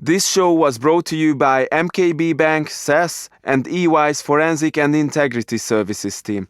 This show was brought to you by MKB Bank, SES, and EY's Forensic and Integrity Services team.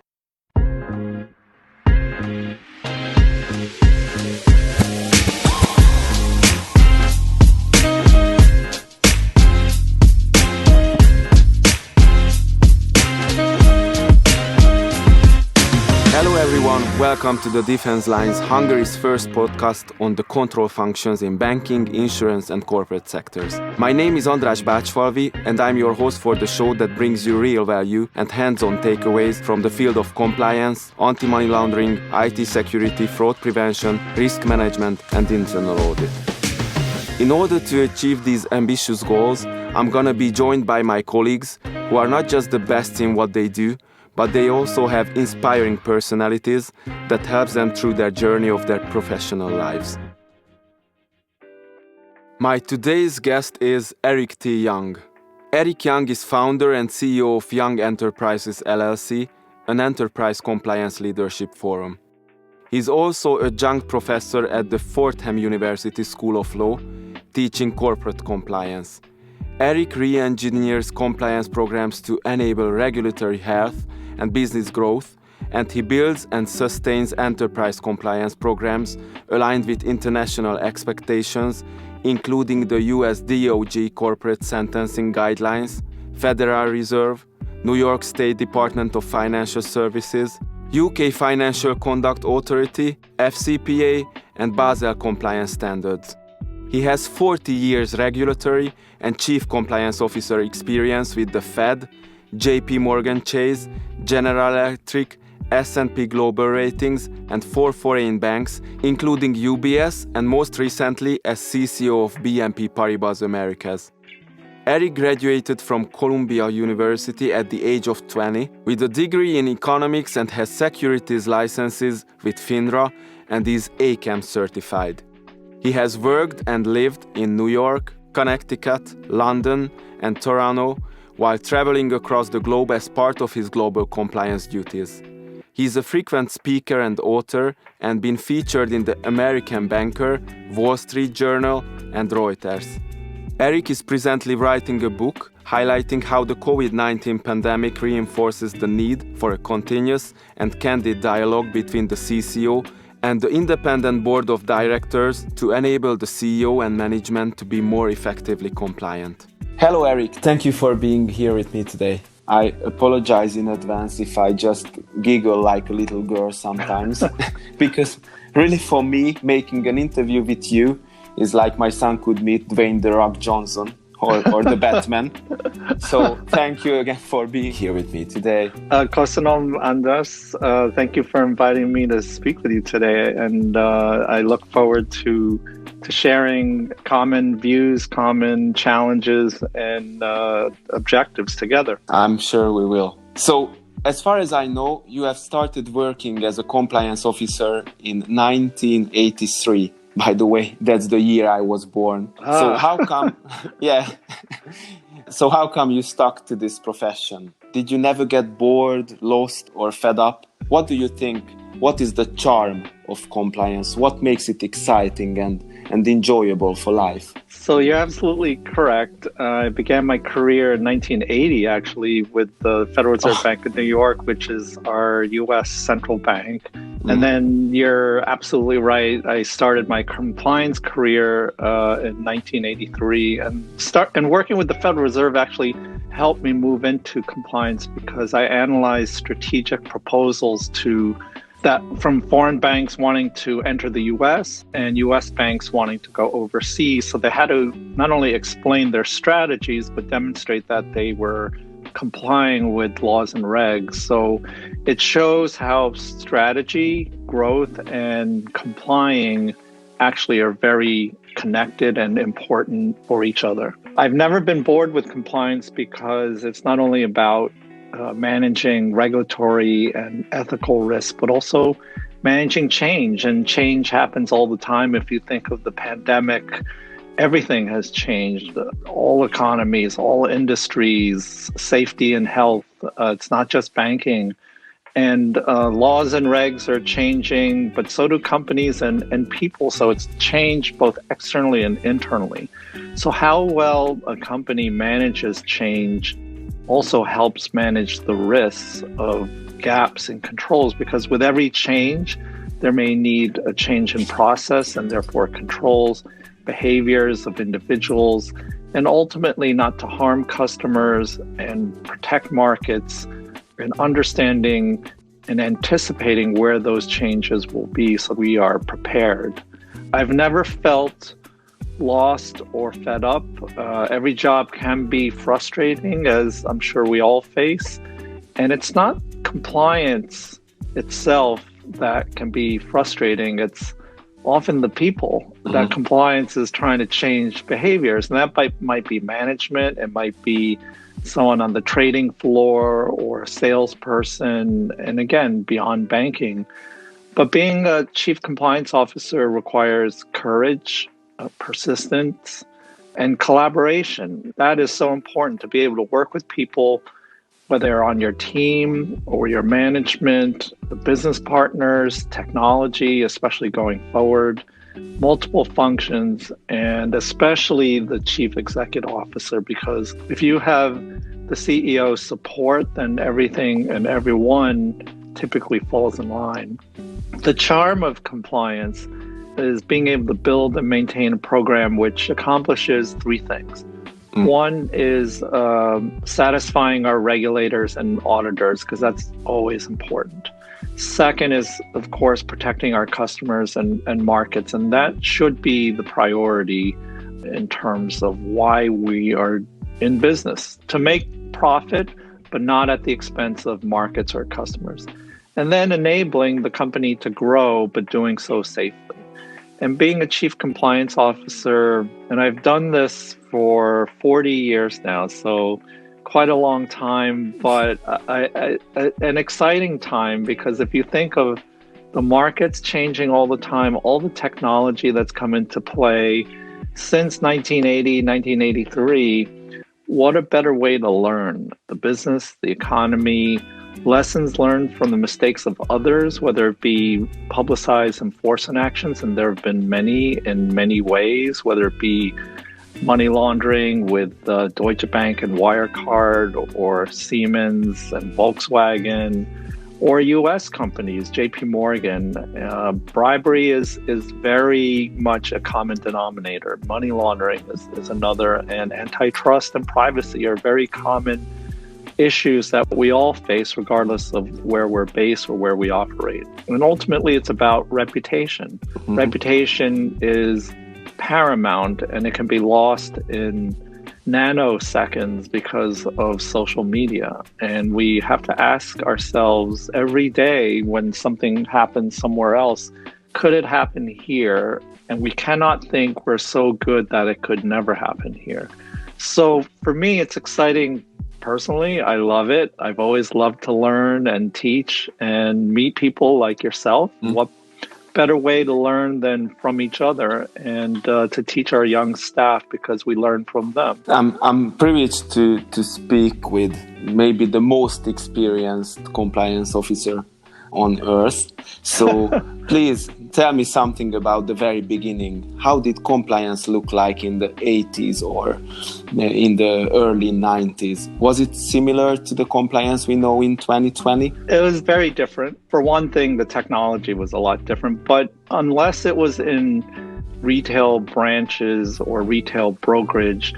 Hello everyone, welcome to the Defense Lines, Hungary's first podcast on the control functions in banking, insurance and corporate sectors. My name is András Bácsfalvi and I'm your host for the show that brings you real value and hands-on takeaways from the field of compliance, anti-money laundering, IT security, fraud prevention, risk management and internal audit. In order to achieve these ambitious goals, I'm gonna be joined by my colleagues who are not just the best in what they do, but they also have inspiring personalities that helps them through their journey of their professional lives. My today's guest is Eric T. Young. Eric Young is founder and CEO of Young Enterprises LLC, an enterprise compliance leadership forum. He's also adjunct professor at the Fordham University School of Law, teaching corporate compliance. Eric re-engineers compliance programs to enable regulatory health and business growth, and he builds and sustains enterprise compliance programs aligned with international expectations, including the US DOJ Corporate Sentencing Guidelines, Federal Reserve, New York State Department of Financial Services, UK Financial Conduct Authority, FCPA, and Basel compliance standards. He has 40 years regulatory and chief compliance officer experience with the Fed, JP Morgan Chase, General Electric, S&P Global Ratings, and 4 foreign banks, including UBS, and most recently as CCO of BNP Paribas Americas. Eric graduated from Columbia University at the age of 20 with a degree in economics and has securities licenses with FINRA and is ACAM certified. He has worked and lived in New York, Connecticut, London, and Toronto, while traveling across the globe as part of his global compliance duties. He is a frequent speaker and author and been featured in the American Banker, Wall Street Journal, and Reuters. Eric is presently writing a book highlighting how the COVID-19 pandemic reinforces the need for a continuous and candid dialogue between the CCO and the independent board of directors to enable the CEO and management to be more effectively compliant. Hello, Eric. Thank you for being here with me today. I apologize in advance if I just giggle like a little girl sometimes, because really for me, making an interview with you is like my son could meet Dwayne "The Rock" Johnson or the Batman. So thank you again for being here with me today. Köszönöm, András. Thank you for inviting me to speak with you today. And I look forward to sharing common views, common challenges, and objectives together. I'm sure we will. So, as far as I know, you have started working as a compliance officer in 1983. By the way, that's the year I was born. So how come, So how come you stuck to this profession? Did you never get bored, lost, or fed up? What do you think? What is the charm of compliance? What makes it exciting and enjoyable for life? So you're absolutely correct. I began my career in 1980, actually, with the Federal Reserve Bank of New York, which is our U.S. central bank. And then you're absolutely right. I started my compliance career in 1983, and working with the Federal Reserve actually helped me move into compliance because I analyzed strategic proposals from foreign banks wanting to enter the U.S. and U.S. banks wanting to go overseas. So they had to not only explain their strategies, but demonstrate that they were complying with laws and regs. So it shows how strategy, growth, and complying actually are very connected and important for each other. I've never been bored with compliance because it's not only about managing regulatory and ethical risk, but also managing change. And change happens all the time. If you think of the pandemic, everything has changed. All economies, all industries, safety and health. It's not just banking. And laws and regs are changing, but so do companies and people. So it's changed both externally and internally. So how well a company manages change also helps manage the risks of gaps in controls, because with every change, there may need a change in process and therefore controls, behaviors of individuals, and ultimately not to harm customers and protect markets, and understanding and anticipating where those changes will be so we are prepared. I've never felt lost or fed up. Every job can be frustrating, as I'm sure we all face. And it's not compliance itself that can be frustrating. It's often the people that compliance is trying to change behaviors. And that might be management. It might be someone on the trading floor or a salesperson, and again, beyond banking. But being a chief compliance officer requires courage, persistence, and collaboration. That is so important, to be able to work with people, whether they're on your team or your management, the business partners, technology, especially going forward, multiple functions, and especially the chief executive officer, because if you have the CEO support, then everything and everyone typically falls in line. The charm of compliance is being able to build and maintain a program which accomplishes three things. One is satisfying our regulators and auditors, because that's always important. Second is, of course, protecting our customers and markets. And that should be the priority in terms of why we are in business, to make profit, but not at the expense of markets or customers. And then enabling the company to grow, but doing so safely. And being a chief compliance officer, and I've done this for 40 years now, so quite a long time, but an exciting time, because if you think of the markets changing all the time, all the technology that's come into play since 1980, 1983, what a better way to learn the business, the economy, lessons learned from the mistakes of others, whether it be publicized enforcement actions, and there have been many in many ways, whether it be money laundering with Deutsche Bank and Wirecard, or Siemens and Volkswagen, or U.S. companies, J.P. Morgan. Bribery is very much a common denominator. Money laundering is another, and antitrust and privacy are very common issues that we all face regardless of where we're based or where we operate. And ultimately, it's about reputation. Reputation is paramount, and it can be lost in nanoseconds because of social media. And we have to ask ourselves every day, when something happens somewhere else, could it happen here? And we cannot think we're so good that it could never happen here. So for me, it's exciting. Personally, I love it. I've always loved to learn and teach and meet people like yourself. What better way to learn than from each other, and to teach our young staff, because we learn from them. I'm privileged to speak with maybe the most experienced compliance officer on earth. So please tell me something about the very beginning. How did compliance look like in the 80s or in the early 90s? Was it similar to the compliance we know in 2020? It was very different. For one thing, the technology was a lot different, but unless it was in retail branches or retail brokerage,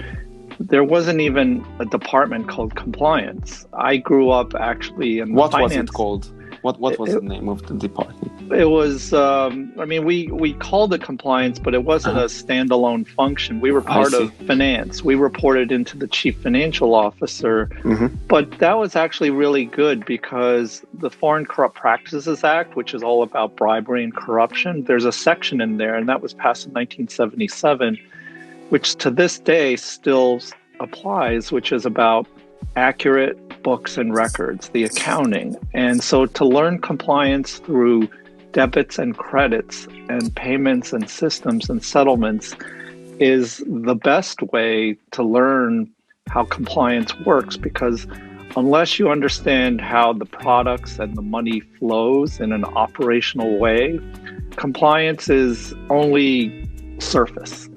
there wasn't even a department called compliance. I grew up actually in What finance. was it called? What was the name of the department? It was, we called it compliance, but it wasn't a standalone function. We were part of finance. We reported into the chief financial officer. But that was actually really good, because the Foreign Corrupt Practices Act, which is all about bribery and corruption, there's a section in there, and that was passed in 1977, which to this day still applies, which is about accurate books and records, the accounting. And so to learn compliance through debits and credits and payments and systems and settlements is the best way to learn how compliance works, because unless you understand how the products and the money flows in an operational way, compliance is only surface.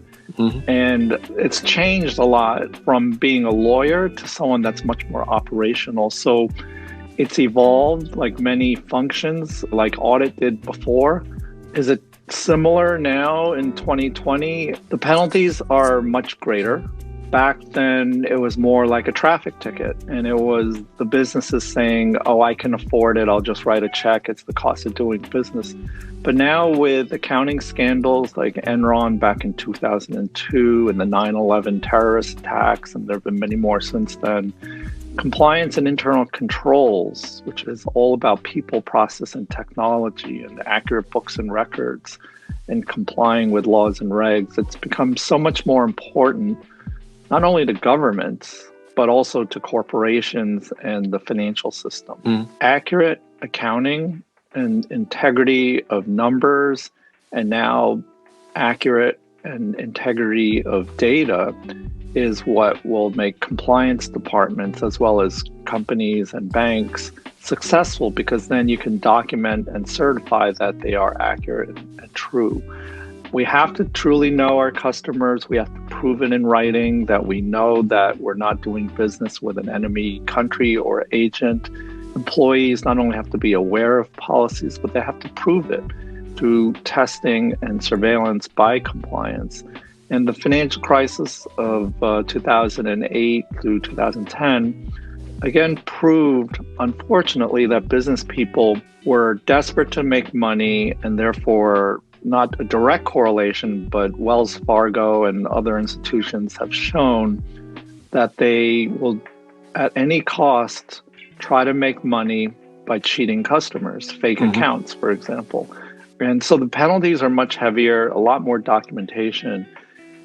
And it's changed a lot from being a lawyer to someone that's much more operational. So it's evolved like many functions, like audit did before. Is it similar now in 2020? The penalties are much greater. Back then, it was more like a traffic ticket, and it was the businesses saying, oh, I can afford it, I'll just write a check, it's the cost of doing business. But now with accounting scandals like Enron back in 2002 and the 9/11 terrorist attacks, and there have been many more since then, compliance and internal controls, which is all about people, process, and technology, and accurate books and records, and complying with laws and regs, it's become so much more important, not only to governments, but also to corporations and the financial system. Accurate accounting and integrity of numbers, and now accurate and integrity of data is what will make compliance departments as well as companies and banks successful, because then you can document and certify that they are accurate and true. We have to truly know our customers. We have to prove it in writing that we know that we're not doing business with an enemy country or agent. Employees not only have to be aware of policies, but they have to prove it through testing and surveillance by compliance. And the financial crisis of 2008 through 2010, again, proved, unfortunately, that business people were desperate to make money, and therefore not a direct correlation, but Wells Fargo and other institutions have shown that they will, at any cost, try to make money by cheating customers, fake accounts, for example. And so the penalties are much heavier, a lot more documentation.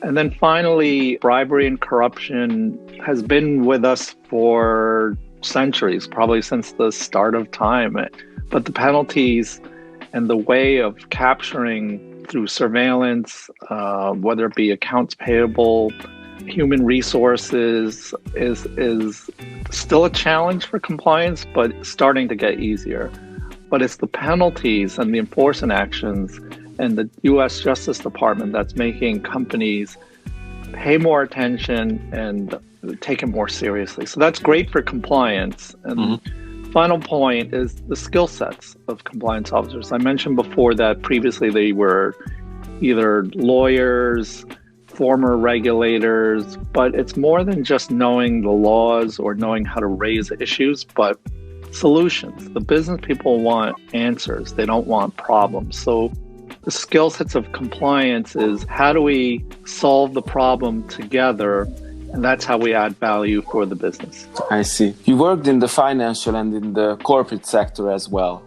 And then finally, bribery and corruption has been with us for centuries, probably since the start of time. But the penalties and the way of capturing through surveillance, whether it be accounts payable, human resources, is still a challenge for compliance, but starting to get easier. But it's the penalties and the enforcement actions and the U.S. Justice Department that's making companies pay more attention and take it more seriously. So that's great for compliance. And final point is the skill sets of compliance officers. I mentioned before that previously they were either lawyers, former regulators, but it's more than just knowing the laws or knowing how to raise issues, but solutions. The business people want answers. They don't want problems. So the skill sets of compliance is how do we solve the problem together? And that's how we add value for the business. I see. You worked in the financial and in the corporate sector as well.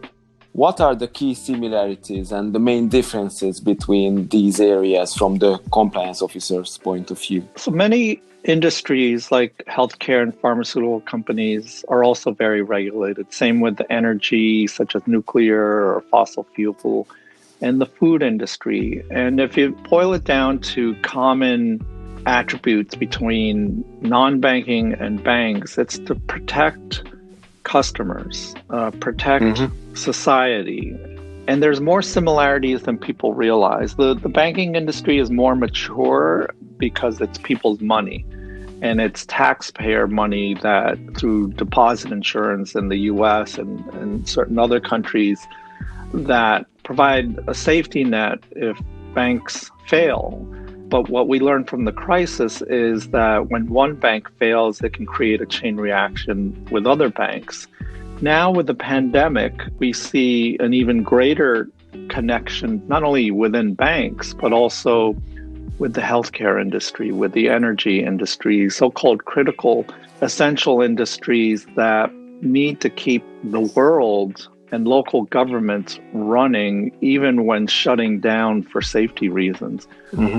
What are the key similarities and the main differences between these areas from the compliance officer's point of view? So many industries like healthcare and pharmaceutical companies are also very regulated. Same with the energy, such as nuclear or fossil fuel, and the food industry. And if you boil it down to common attributes between non-banking and banks, it's to protect customers, protect society. And there's more similarities than people realize. The banking industry is more mature because it's people's money, and it's taxpayer money that through deposit insurance in the US and certain other countries that provide a safety net if banks fail. But what we learned from the crisis is that when one bank fails, it can create a chain reaction with other banks. Now with the pandemic, we see an even greater connection, not only within banks, but also with the healthcare industry, with the energy industry, so-called critical, essential industries that need to keep the world and local governments running even when shutting down for safety reasons.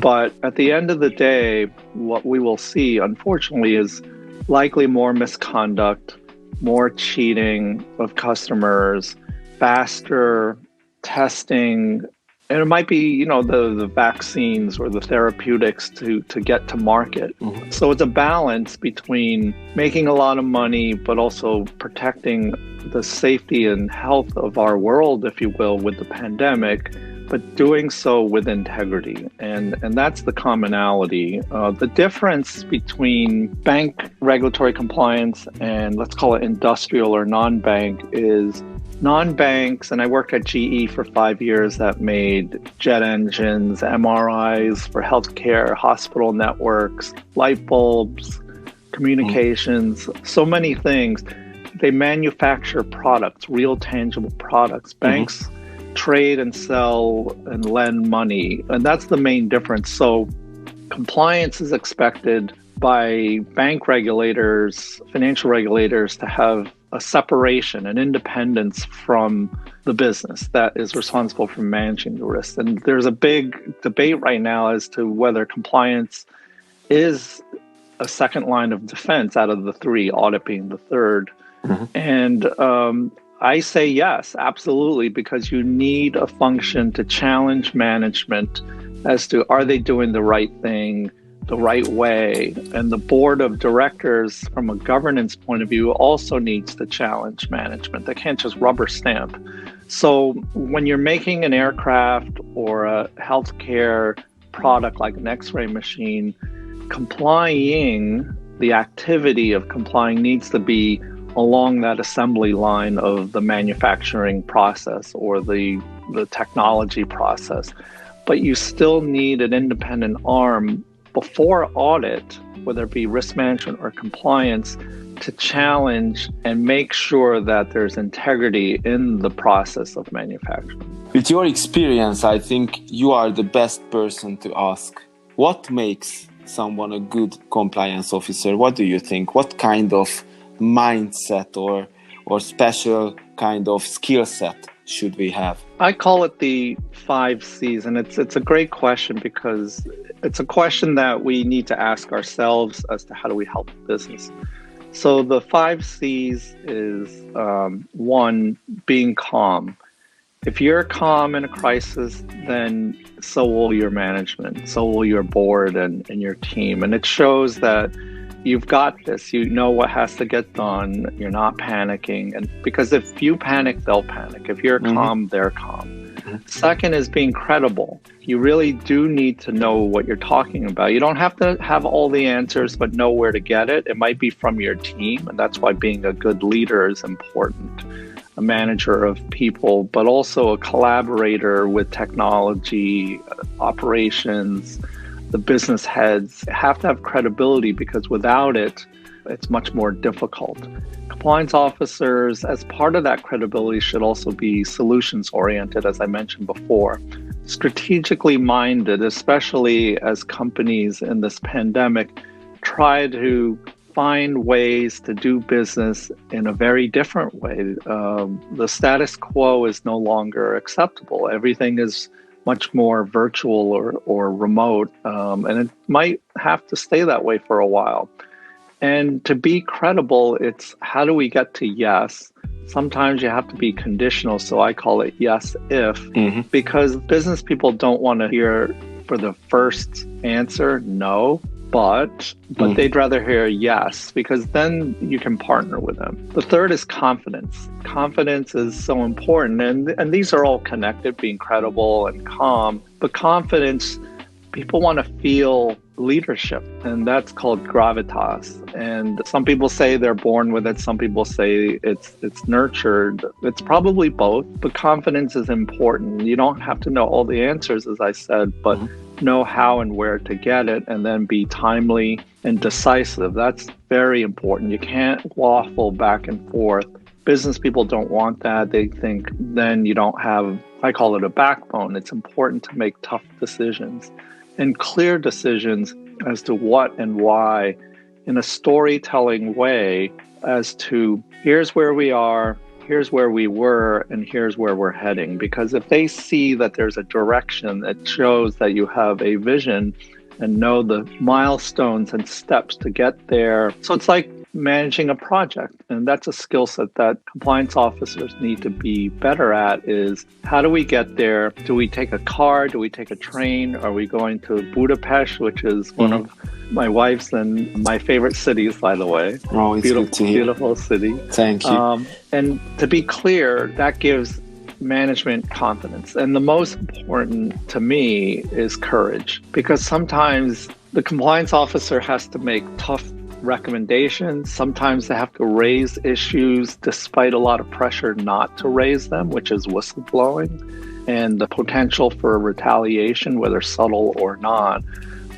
But at the end of the day, what we will see, unfortunately, is likely more misconduct, more cheating of customers, faster testing And it might be, the vaccines or the therapeutics to get to market. So it's a balance between making a lot of money, but also protecting the safety and health of our world, if you will, with the pandemic, but doing so with integrity. And that's the commonality. The difference between bank regulatory compliance and let's call it industrial or non-bank is non-banks, and I worked at GE for 5 years that made jet engines, MRIs for healthcare, hospital networks, light bulbs, communications, so many things. They manufacture products, real tangible products. Banks trade and sell and lend money, and that's the main difference. So compliance is expected by bank regulators, financial regulators, to have a separation, an independence from the business that is responsible for managing the risks. And there's a big debate right now as to whether compliance is a second line of defense out of the three, audit being the third. And I say yes, absolutely, because you need a function to challenge management as to are they doing the right thing, the right way. And the board of directors, from a governance point of view, also needs to challenge management. They can't just rubber stamp. So when you're making an aircraft or a healthcare product like an X-ray machine, the activity of complying needs to be along that assembly line of the manufacturing process or the technology process. But you still need an independent arm before audit, whether it be risk management or compliance, to challenge and make sure that there's integrity in the process of manufacturing. With your experience, I think you are the best person to ask. What makes someone a good compliance officer? What do you think? What kind of mindset or special kind of skill set should we have? I call it the 5 C's, and it's a great question because it's a question that we need to ask ourselves as to how do we help the business. So the 5 C's is 1, being calm. If you're calm in a crisis, then so will your management, so will your board and your team. And it shows that you've got this, you know what has to get done, you're not panicking. And because if you panic, they'll panic. If you're calm, they're calm. Second is being credible. You really do need to know what you're talking about. You don't have to have all the answers, but know where to get it. It might be from your team, and that's why being a good leader is important. A manager of people, but also a collaborator with technology, operations, the business heads have to have credibility because without it, it's much more difficult. Compliance officers, as part of that credibility, should also be solutions-oriented, as I mentioned before. Strategically minded, especially as companies in this pandemic try to find ways to do business in a very different way. The status quo is no longer acceptable. Everything is much more virtual or remote, and it might have to stay that way for a while. And to be credible, it's how do we get to yes? Sometimes you have to be conditional, so I call it yes if, because business people don't want to hear for the first answer, no, but they'd rather hear yes, because then you can partner with them. The third is confidence. Confidence is so important, and these are all connected, being credible and calm. But confidence, people want to feel leadership, and that's called gravitas. And some people say they're born with it. Some people say it's nurtured. It's probably both, but confidence is important. You don't have to know all the answers, as I said, but know how and where to get it, and then be timely and decisive. That's very important. You can't waffle back and forth. Business people don't want that. They think then you don't have, I call it a backbone. It's important to make tough decisions and clear decisions as to what and why in a storytelling way as to here's where we are, here's where we were, and here's where we're heading. Because if they see that there's a direction that shows that you have a vision and know the milestones and steps to get there. So it's like managing a project. And that's a skill set that compliance officers need to be better at is how do we get there? Do we take a car? Do we take a train? Are we going to Budapest, which is one of my wife's and my favorite cities, by the way. Oh, it's good to hear. Beautiful city. Thank you. And to be clear, that gives management confidence. And the most important to me is courage, because sometimes the compliance officer has to make tough recommendations. Sometimes they have to raise issues despite a lot of pressure not to raise them, which is whistleblowing and the potential for retaliation, whether subtle or not.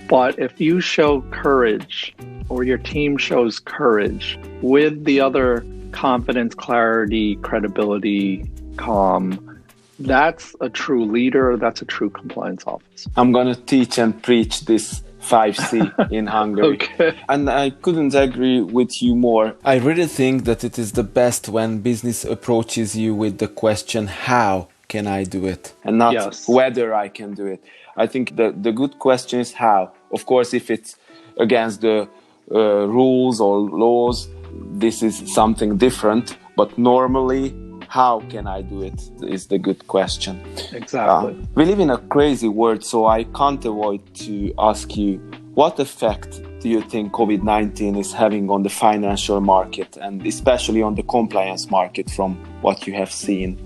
But if you show courage, or your team shows courage with the other confidence, clarity, credibility, calm, that's a true leader. That's a true compliance officer. I'm going to teach and preach this 5C in Hungary. Okay. And I couldn't agree with you more. I really think that it is the best when business approaches you with the question, how can I do it? And not whether I can do it. I think the good question is how. Of course, if it's against the rules or laws, this is something different. But normally, how can I do it is the good question. Exactly. We live in a crazy world, so I can't avoid to ask you, what effect do you think COVID-19 is having on the financial market and especially on the compliance market from what you have seen?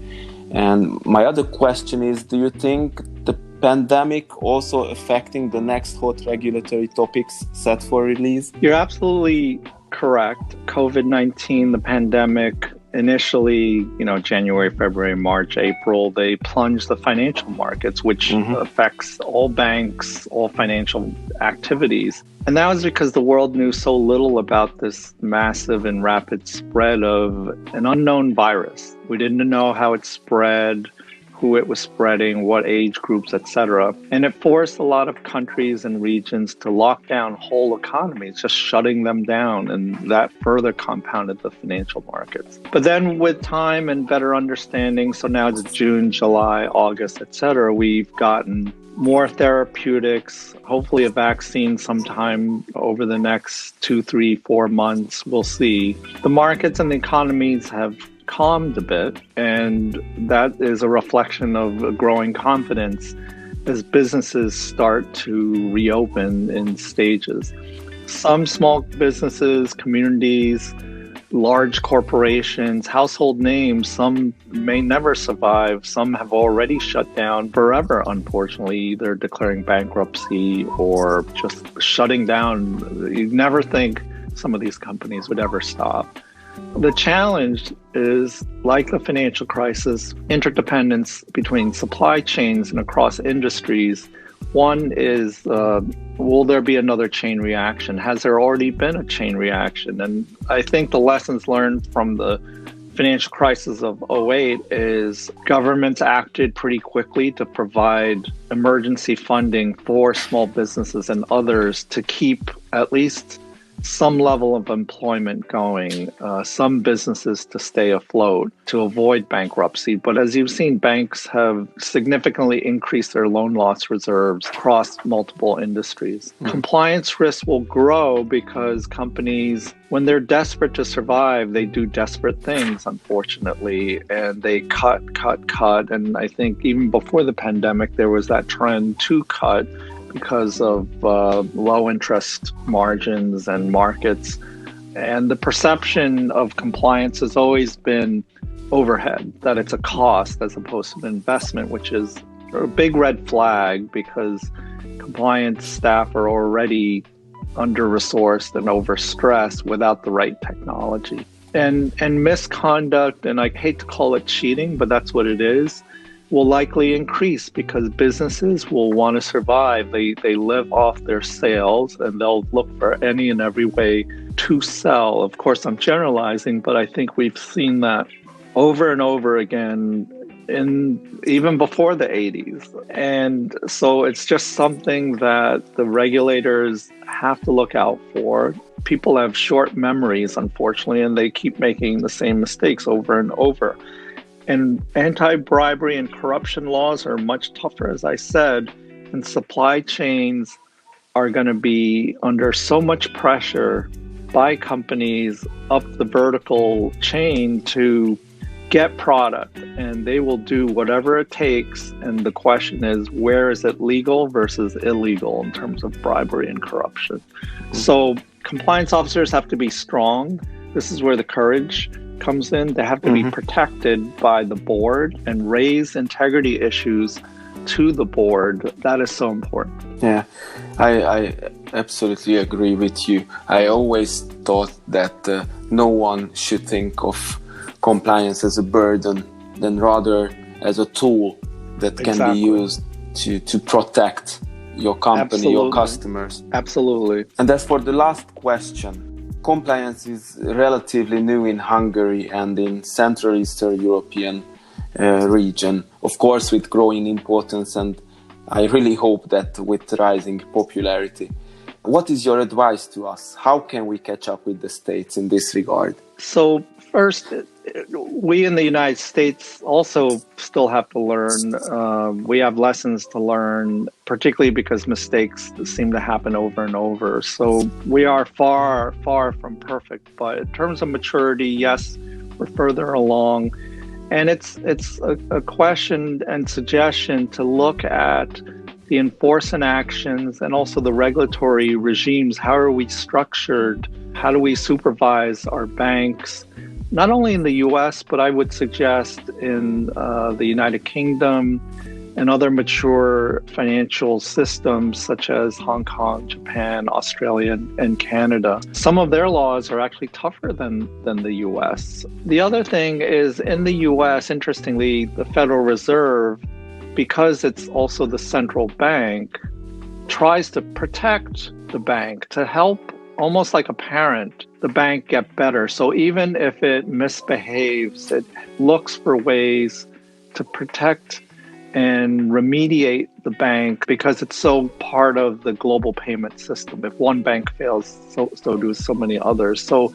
And my other question is, do you think the pandemic also affecting the next hot regulatory topics set for release? You're absolutely correct. COVID-19, the pandemic, initially, January, February, March, April, they plunged the financial markets, which affects all banks, all financial activities. And that was because the world knew so little about this massive and rapid spread of an unknown virus. We didn't know how it spread, who it was spreading, what age groups, etc. And it forced a lot of countries and regions to lock down whole economies, just shutting them down. And that further compounded the financial markets. But then with time and better understanding, so now it's June, July, August, etc., we've gotten more therapeutics, hopefully a vaccine sometime over the next 2, 3, 4 months. We'll see. The markets and the economies have calmed a bit, and that is a reflection of growing confidence as businesses start to reopen in stages. Some small businesses, communities, large corporations, household names, some may never survive. Some have already shut down forever, unfortunately, either declaring bankruptcy or just shutting down. You'd never think some of these companies would ever stop. The challenge is, like the financial crisis, interdependence between supply chains and across industries. One is, will there be another chain reaction? Has there already been a chain reaction? And I think the lessons learned from the financial crisis of 2008 is governments acted pretty quickly to provide emergency funding for small businesses and others to keep at least some level of employment going, some businesses to stay afloat, to avoid bankruptcy. But as you've seen, banks have significantly increased their loan loss reserves across multiple industries. Compliance risks will grow because companies, when they're desperate to survive, they do desperate things, unfortunately, and they cut. And I think even before the pandemic, there was that trend to cut because of low interest margins and markets. And the perception of compliance has always been overhead, that it's a cost as opposed to an investment, which is a big red flag because compliance staff are already under-resourced and overstressed without the right technology. And misconduct, and I hate to call it cheating, but that's what it is, will likely increase because businesses will want to survive. They live off their sales and they'll look for any and every way to sell. Of course, I'm generalizing, but I think we've seen that over and over again even before the 80s. And so it's just something that the regulators have to look out for. People have short memories, unfortunately, and they keep making the same mistakes over and over. And anti-bribery and corruption laws are much tougher, as I said, and supply chains are going to be under so much pressure. They can't afford to let things slip through the cracks. They have to by companies up the vertical chain to get product, and they will do whatever it takes. And the question is, where is it legal versus illegal in terms of bribery and corruption? So compliance officers have to be strong. This is where the courage comes in. They have to be protected by the board and raise integrity issues to the board. That is so important. Yeah, I absolutely agree with you. I always thought that no one should think of compliance as a burden, than rather as a tool that can be used to protect your company, your customers. Absolutely. And as for the last question, compliance is relatively new in Hungary and in Central Eastern European region, of course with growing importance, and I really hope that with rising popularity. What is your advice to us? How can we catch up with the States in this regard? So first, we in the United States also still have to learn. We have lessons to learn, particularly because mistakes seem to happen over and over. So we are far, far from perfect. But in terms of maturity, yes, we're further along. And it's a question and suggestion to look at the enforcement actions and also the regulatory regimes. How are we structured? How do we supervise our banks? Not only in the US, but I would suggest in the United Kingdom and other mature financial systems such as Hong Kong, Japan, Australia, and Canada. Some of their laws are actually tougher than the US. The other thing is in the US, interestingly, the Federal Reserve, because it's also the central bank, tries to protect the bank, to help, almost like a parent, the bank get better. So even if it misbehaves, it looks for ways to protect and remediate the bank because it's so part of the global payment system. If one bank fails, so do so many others. So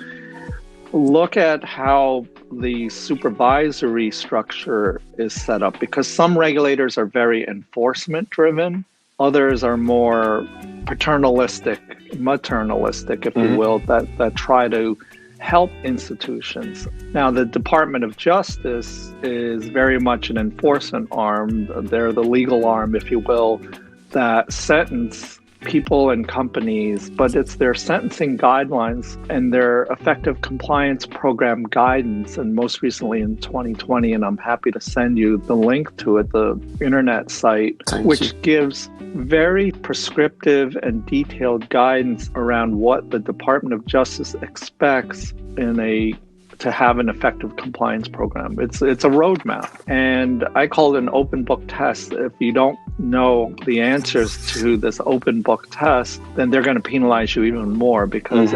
look at how the supervisory structure is set up, because some regulators are very enforcement driven. Others are more paternalistic, maternalistic, if you will, that try to help institutions. Now, the Department of Justice is very much an enforcement arm. They're the legal arm, if you will, that sentence people and companies, but it's their sentencing guidelines and their effective compliance program guidance. And most recently in 2020, and I'm happy to send you the link to it, the internet site, which gives very prescriptive and detailed guidance around what the Department of Justice expects to have an effective compliance program. It's a roadmap, and I call it an open book test. If you don't know the answers to this open book test, then they're going to penalize you even more because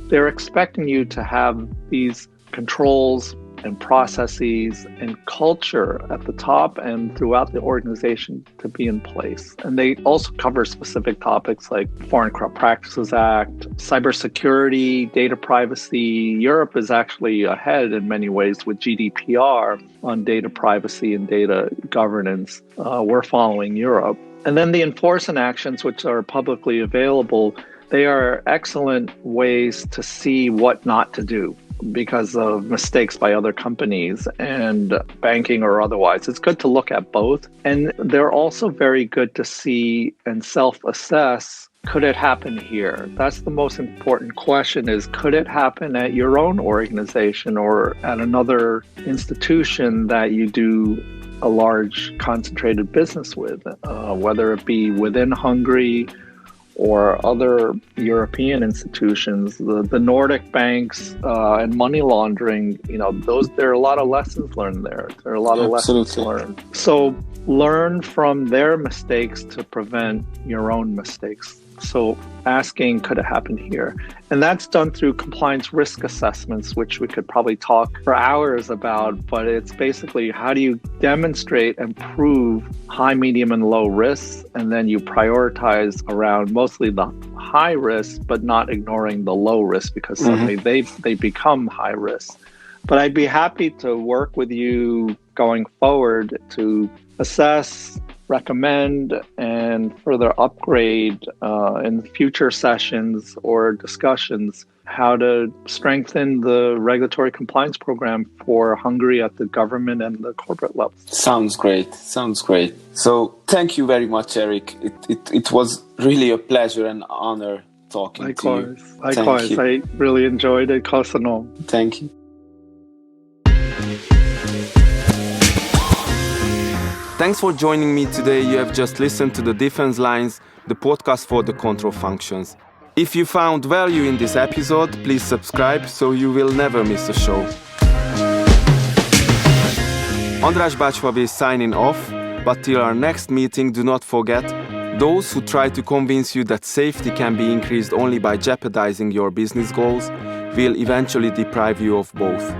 they're expecting you to have these controls and processes and culture at the top and throughout the organization to be in place. And they also cover specific topics like Foreign Corrupt Practices Act, cybersecurity, data privacy. Europe is actually ahead in many ways with GDPR on data privacy and data governance. We're following Europe. And then the enforcement actions, which are publicly available, they are excellent ways to see what not to do because of mistakes by other companies and banking or otherwise. It's good to look at both. And they're also very good to see and self-assess, could it happen here? That's the most important question is, could it happen at your own organization or at another institution that you do a large concentrated business with, whether it be within Hungary or other European institutions, the Nordic banks and money laundering, there are a lot of lessons learned there. There are a lot of lessons learned. So learn from their mistakes to prevent your own mistakes. So asking, could it happen here? And that's done through compliance risk assessments, which we could probably talk for hours about, but it's basically how do you demonstrate and prove high, medium, and low risks, and then you prioritize around mostly the high risk, but not ignoring the low risk because suddenly they become high risk. But I'd be happy to work with you going forward to assess, recommend, and further upgrade in future sessions or discussions how to strengthen the regulatory compliance program for Hungary at the government and the corporate level. Sounds great. So thank you very much, Eric. It was really a pleasure and honor talking to you. Likewise. I really enjoyed it. Köszönöm. Thank you. Thanks for joining me today. You have just listened to the Defense Lines, the podcast for the control functions. If you found value in this episode, please subscribe so you will never miss a show. András Bácsfavé is signing off, but till our next meeting, do not forget, those who try to convince you that safety can be increased only by jeopardizing your business goals will eventually deprive you of both.